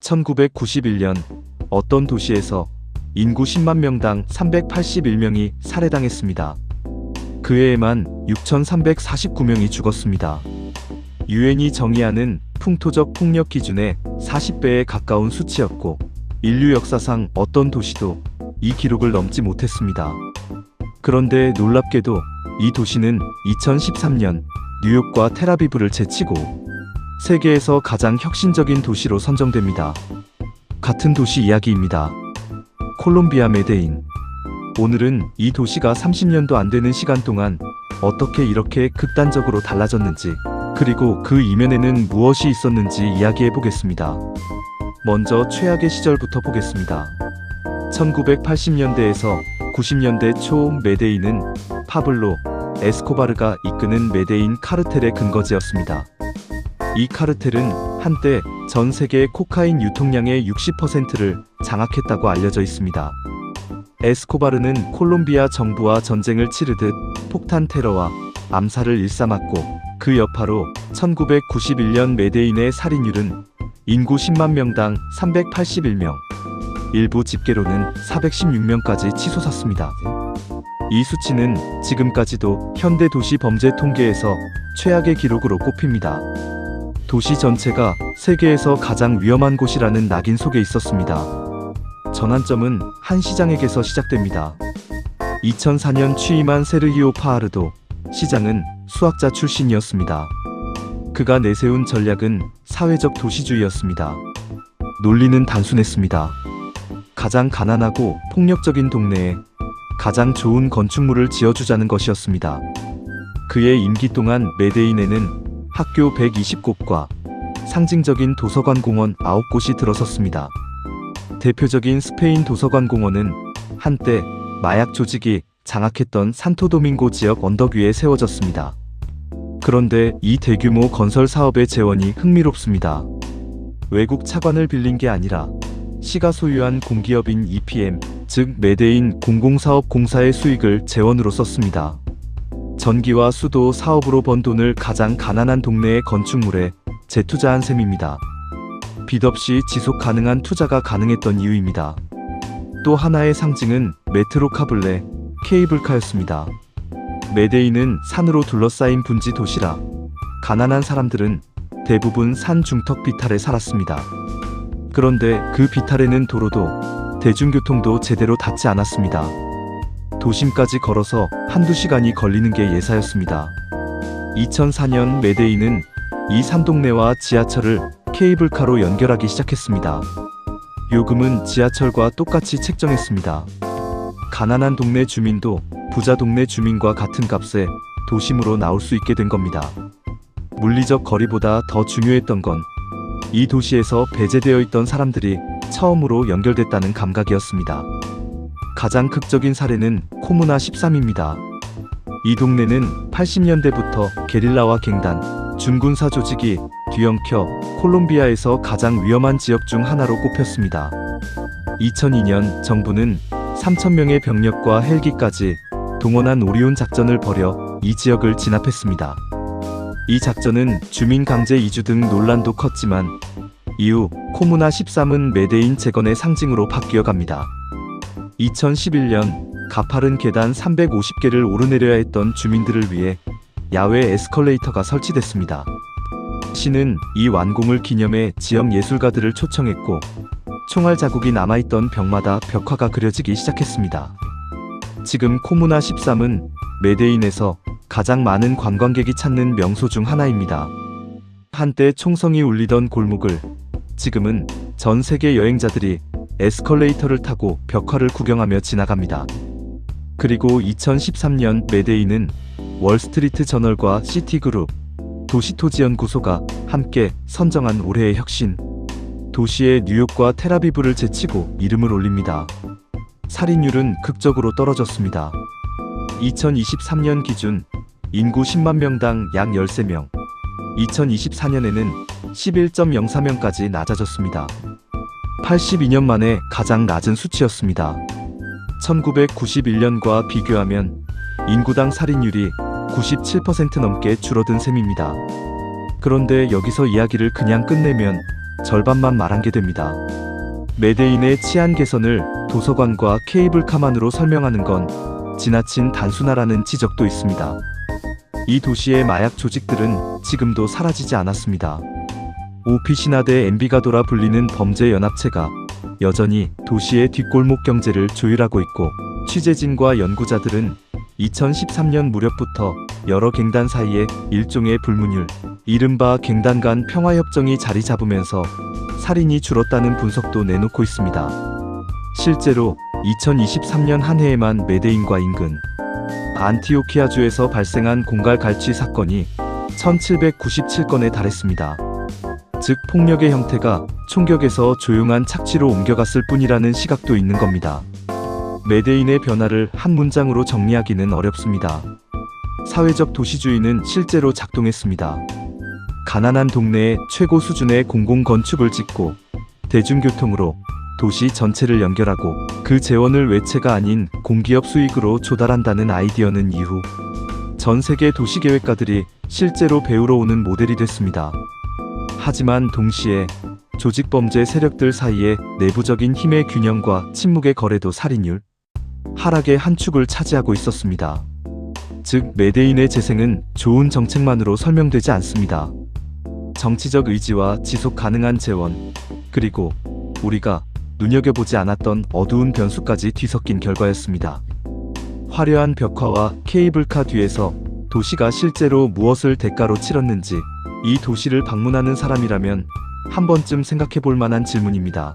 1991년 어떤 도시에서 인구 10만 명당 381명이 살해당했습니다. 그 해에만 6,349명이 죽었습니다. 유엔이 정의하는 풍토적 폭력 기준의 40배에 가까운 수치였고 인류 역사상 어떤 도시도 이 기록을 넘지 못했습니다. 그런데 놀랍게도 이 도시는 2013년 뉴욕과 텔아비브를 제치고 세계에서 가장 혁신적인 도시로 선정됩니다. 같은 도시 이야기입니다. 콜롬비아 메데인. 오늘은 이 도시가 30년도 안 되는 시간 동안 어떻게 이렇게 극단적으로 달라졌는지, 그리고 그 이면에는 무엇이 있었는지 이야기해 보겠습니다. 먼저 최악의 시절부터 보겠습니다. 1980년대에서 90년대 초 메데인은 파블로 에스코바르가 이끄는 메데인 카르텔의 근거지였습니다. 이 카르텔은 한때 전 세계 코카인 유통량의 60%를 장악했다고 알려져 있습니다. 에스코바르는 콜롬비아 정부와 전쟁을 치르듯 폭탄 테러와 암살을 일삼았고, 그 여파로 1991년 메데인의 살인율은 인구 10만 명당 381명, 일부 집계로는 416명까지 치솟았습니다. 이 수치는 지금까지도 현대 도시 범죄 통계에서 최악의 기록으로 꼽힙니다. 도시 전체가 세계에서 가장 위험한 곳이라는 낙인 속에 있었습니다. 전환점은 한 시장에게서 시작됩니다. 2004년 취임한 세르히오 파하르도 시장은 수학자 출신이었습니다. 그가 내세운 전략은 사회적 도시주의였습니다. 논리는 단순했습니다. 가장 가난하고 폭력적인 동네에 가장 좋은 건축물을 지어주자는 것이었습니다. 그의 임기 동안 메데인에는 학교 120곳과 상징적인 도서관 공원 9곳이 들어섰습니다. 대표적인 스페인 도서관 공원은 한때 마약 조직이 장악했던 산토도밍고 지역 언덕 위에 세워졌습니다. 그런데 이 대규모 건설 사업의 재원이 흥미롭습니다. 외국 차관을 빌린 게 아니라 시가 소유한 공기업인 EPM, 즉 메데인 공공사업공사의 수익을 재원으로 썼습니다. 전기와 수도 사업으로 번 돈을 가장 가난한 동네의 건축물에 재투자한 셈입니다. 빚 없이 지속 가능한 투자가 가능했던 이유입니다. 또 하나의 상징은 메트로 카블레, 케이블카였습니다. 메데인은 산으로 둘러싸인 분지 도시라 가난한 사람들은 대부분 산 중턱 비탈에 살았습니다. 그런데 그 비탈에는 도로도 대중교통도 제대로 닿지 않았습니다. 도심까지 걸어서 한두 시간이 걸리는 게 예사였습니다. 2004년 메데인은 이 산동네와 지하철을 케이블카로 연결하기 시작했습니다. 요금은 지하철과 똑같이 책정했습니다. 가난한 동네 주민도 부자 동네 주민과 같은 값에 도심으로 나올 수 있게 된 겁니다. 물리적 거리보다 더 중요했던 건 이 도시에서 배제되어 있던 사람들이 처음으로 연결됐다는 감각이었습니다. 가장 극적인 사례는 코무나 13입니다. 이 동네는 80년대부터 게릴라와 갱단, 준군사 조직이 뒤엉켜 콜롬비아에서 가장 위험한 지역 중 하나로 꼽혔습니다. 2002년 정부는 3,000명의 병력과 헬기까지 동원한 오리온 작전을 벌여 이 지역을 진압했습니다. 이 작전은 주민 강제 이주 등 논란도 컸지만 이후 코무나 13은 메데인 재건의 상징으로 바뀌어갑니다. 2011년 가파른 계단 350개를 오르내려야 했던 주민들을 위해 야외 에스컬레이터가 설치됐습니다. 시는 이 완공을 기념해 지역 예술가들을 초청했고, 총알 자국이 남아있던 벽마다 벽화가 그려지기 시작했습니다. 지금 코무나 13은 메데인에서 가장 많은 관광객이 찾는 명소 중 하나입니다. 한때 총성이 울리던 골목을 지금은 전 세계 여행자들이 에스컬레이터를 타고 벽화를 구경하며 지나갑니다. 그리고 2013년 메데인은 월스트리트 저널과 시티그룹, 도시토지연구소가 함께 선정한 올해의 혁신, 도시의 뉴욕과 텔아비브를 제치고 이름을 올립니다. 살인율은 극적으로 떨어졌습니다. 2023년 기준 인구 10만 명당 약 13명, 2024년에는 11.04명까지 낮아졌습니다. 82년 만에 가장 낮은 수치였습니다. 1991년과 비교하면 인구당 살인율이 97% 넘게 줄어든 셈입니다. 그런데 여기서 이야기를 그냥 끝내면 절반만 말한 게 됩니다. 메데인의 치안 개선을 도서관과 케이블카만으로 설명하는 건 지나친 단순하라는 지적도 있습니다. 이 도시의 마약 조직들은 지금도 사라지지 않았습니다. 오피시나대 엠비가도라 불리는 범죄 연합체가 여전히 도시의 뒷골목 경제를 조율하고 있고, 취재진과 연구자들은 2013년 무렵부터 여러 갱단 사이에 일종의 불문율, 이른바 갱단 간 평화협정이 자리 잡으면서 살인이 줄었다는 분석도 내놓고 있습니다. 실제로 2023년 한 해에만 메데인과 인근 안티오키아주에서 발생한 공갈 갈취 사건이 1797건에 달했습니다. 즉 폭력의 형태가 총격에서 조용한 착취로 옮겨갔을 뿐이라는 시각도 있는 겁니다. 메데인의 변화를 한 문장으로 정리하기는 어렵습니다. 사회적 도시주의는 실제로 작동했습니다. 가난한 동네에 최고 수준의 공공건축을 짓고 대중교통으로 도시 전체를 연결하고 그 재원을 외채가 아닌 공기업 수익으로 조달한다는 아이디어는 이후 전 세계 도시계획가들이 실제로 배우러 오는 모델이 됐습니다. 하지만 동시에 조직범죄 세력들 사이의 내부적인 힘의 균형과 침묵의 거래도 살인율 하락의 한 축을 차지하고 있었습니다. 즉 메데인의 재생은 좋은 정책만으로 설명되지 않습니다. 정치적 의지와 지속 가능한 재원, 그리고 우리가 눈여겨보지 않았던 어두운 변수까지 뒤섞인 결과였습니다. 화려한 벽화와 케이블카 뒤에서 도시가 실제로 무엇을 대가로 치렀는지 이 도시를 방문하는 사람이라면 한 번쯤 생각해 볼 만한 질문입니다.